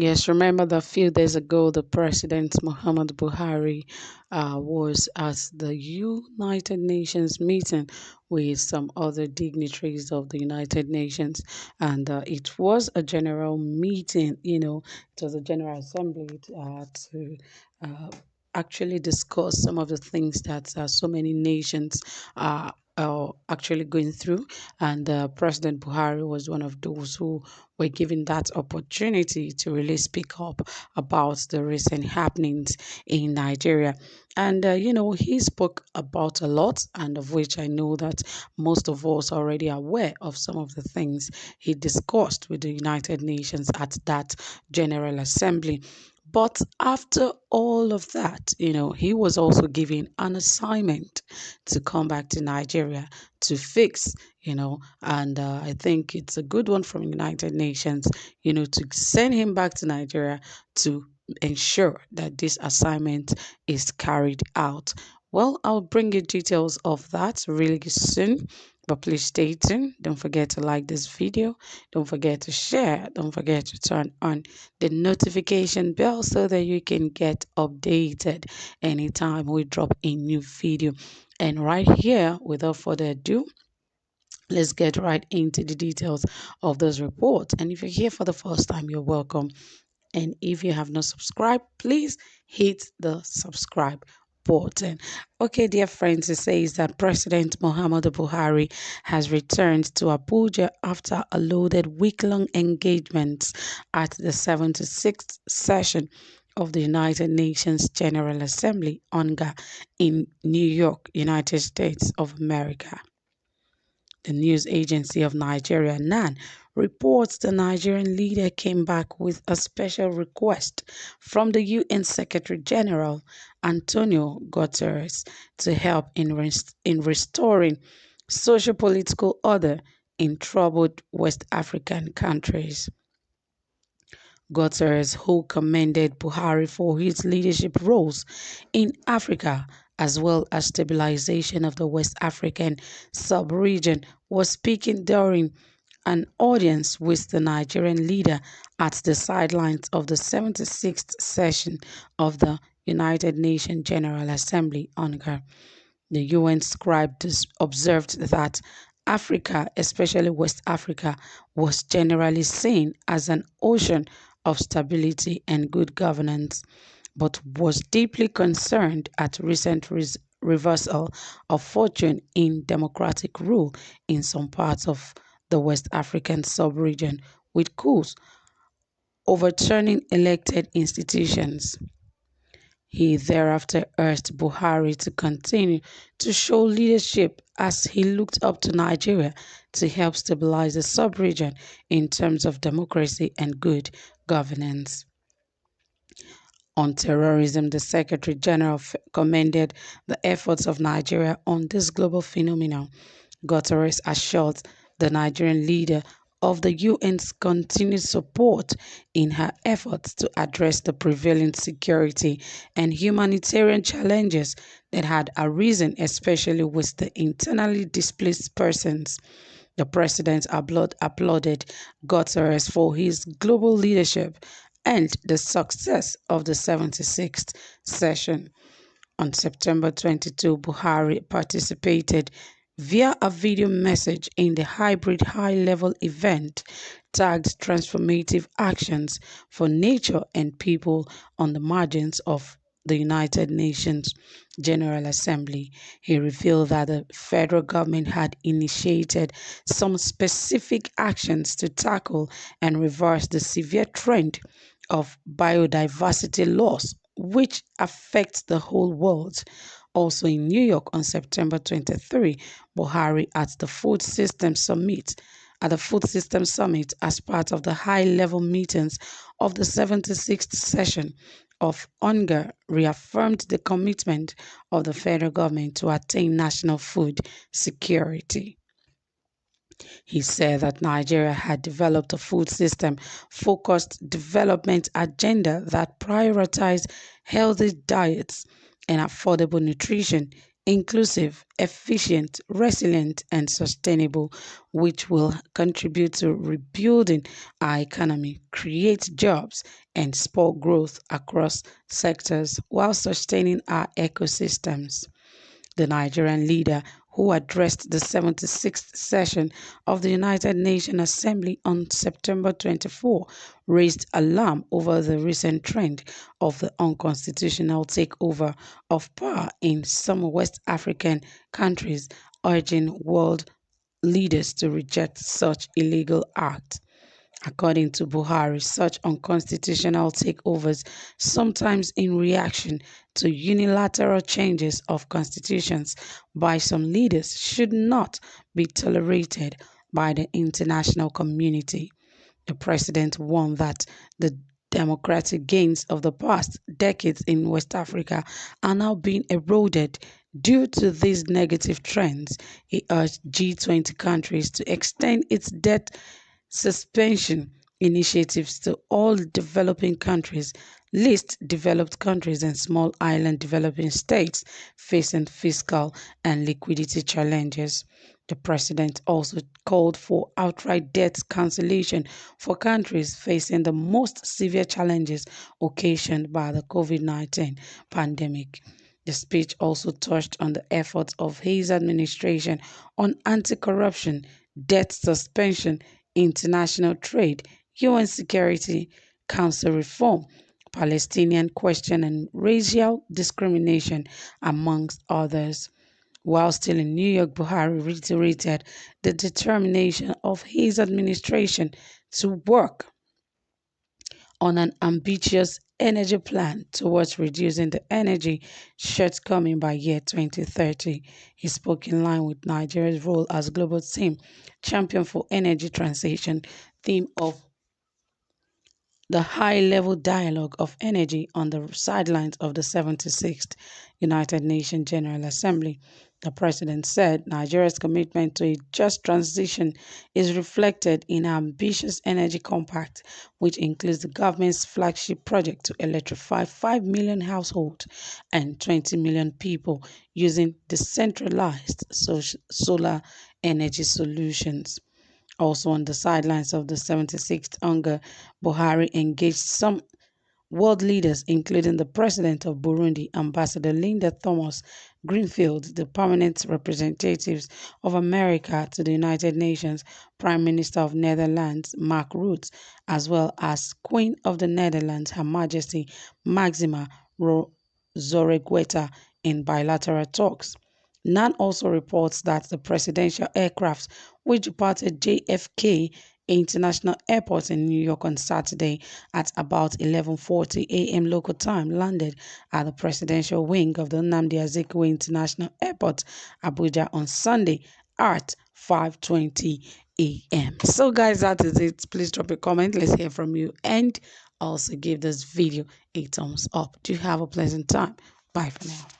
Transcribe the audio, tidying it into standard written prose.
Yes, remember that a few days ago, the President Muhammad Buhari was at the United Nations meeting with some other dignitaries of the United Nations, and it was a general meeting. It was a general assembly to uh, actually discuss some of the things that so many nations are actually going through, and President Buhari was one of those who were given that opportunity to really speak up about the recent happenings in Nigeria. And, he spoke about a lot, and of which I know that most of us are already aware of some of the things he discussed with the United Nations at that General Assembly. But after all of that, he was also given an assignment to come back to Nigeria to fix, and I think it's a good one from United Nations, to send him back to Nigeria to ensure that this assignment is carried out. Well, I'll bring you details of that really soon. But please stay tuned. Don't forget to like this video. Don't forget to share. Don't forget to turn on the notification bell so that you can get updated anytime we drop a new video. And right here, without further ado, let's get right into the details of this report. And if you're here for the first time, you're welcome. And if you have not subscribed, please hit the subscribe button. Okay, dear friends, it says that President Muhammadu Buhari has returned to Abuja after a loaded week-long engagement at the 76th session of the United Nations General Assembly, UNGA, in New York, United States of America. The news agency of Nigeria, NAN, reports the Nigerian leader came back with a special request from the UN Secretary General Antonio Guterres to help in restoring socio-political order in troubled West African countries. Guterres, who commended Buhari for his leadership roles in Africa as well as stabilization of the West African sub-region, was speaking during an audience with the Nigerian leader at the sidelines of the 76th session of the United Nations General Assembly, UNGA. The UN scribe observed that Africa, especially West Africa, was generally seen as an ocean of stability and good governance, but was deeply concerned at recent reversal of fortune in democratic rule in some parts of the West African sub-region, with coups overturning elected institutions. He thereafter urged Buhari to continue to show leadership as he looked up to Nigeria to help stabilize the sub-region in terms of democracy and good governance. On terrorism, the Secretary General commended the efforts of Nigeria on this global phenomenon. Guterres assured the Nigerian leader of the UN's continued support in her efforts to address the prevailing security and humanitarian challenges that had arisen, especially with the internally displaced persons. The president applauded Guterres for his global leadership and the success of the 76th session. On September 22, Buhari participated via a video message in the hybrid high-level event tagged Transformative Actions for Nature and People on the margins of the United Nations General Assembly. He revealed that the federal government had initiated some specific actions to tackle and reverse the severe trend of biodiversity loss, which affects the whole world. Also in New York on September 23, Buhari at the Food System Summit as part of the high-level meetings of the 76th session of UNGA reaffirmed the commitment of the federal government to attain national food security. He said that Nigeria had developed a food system-focused development agenda that prioritized healthy diets and affordable nutrition inclusive, efficient, resilient, and sustainable, which will contribute to rebuilding our economy, create jobs, and spur growth across sectors while sustaining our ecosystems. The Nigerian leader, who addressed the 76th session of the United Nations Assembly on September 24, raised alarm over the recent trend of the unconstitutional takeover of power in some West African countries, urging world leaders to reject such illegal acts. According to Buhari, such unconstitutional takeovers, sometimes in reaction to unilateral changes of constitutions by some leaders, should not be tolerated by the international community. The president warned that the democratic gains of the past decades in West Africa are now being eroded due to these negative trends. He urged G20 countries to extend its debt suspension initiatives to all developing countries, least developed countries, and small island developing states facing fiscal and liquidity challenges. The president also called for outright debt cancellation for countries facing the most severe challenges occasioned by the COVID-19 pandemic. The speech also touched on the efforts of his administration on anti-corruption, debt suspension, international trade, UN Security Council reform, Palestinian question, and racial discrimination, amongst others. While still in New York, Buhari reiterated the determination of his administration to work on an ambitious energy plan towards reducing the energy shortcoming by year 2030. He spoke in line with Nigeria's role as global team champion for energy transition, theme of the high-level dialogue of energy on the sidelines of the 76th United Nations General Assembly. The president said Nigeria's commitment to a just transition is reflected in our ambitious energy compact, which includes the government's flagship project to electrify 5 million households and 20 million people using decentralized solar energy solutions. Also on the sidelines of the 76th UNGA, Buhari engaged some world leaders, including the President of Burundi, Ambassador Linda Thomas Greenfield, the permanent representatives of America to the United Nations, Prime Minister of Netherlands, Mark Rutte, as well as Queen of the Netherlands, Her Majesty Maxima Zorregueta, in bilateral talks. NAN also reports that the presidential aircraft, which departed JFK International Airport in New York on Saturday at about 11:40 a.m. local time, landed at the presidential wing of the Nnamdi Azikiwe International Airport, Abuja, on Sunday at 5:20 a.m. So guys, that is it. Please drop a comment. Let's hear from you, and also give this video a thumbs up. Do have a pleasant time. Bye for now.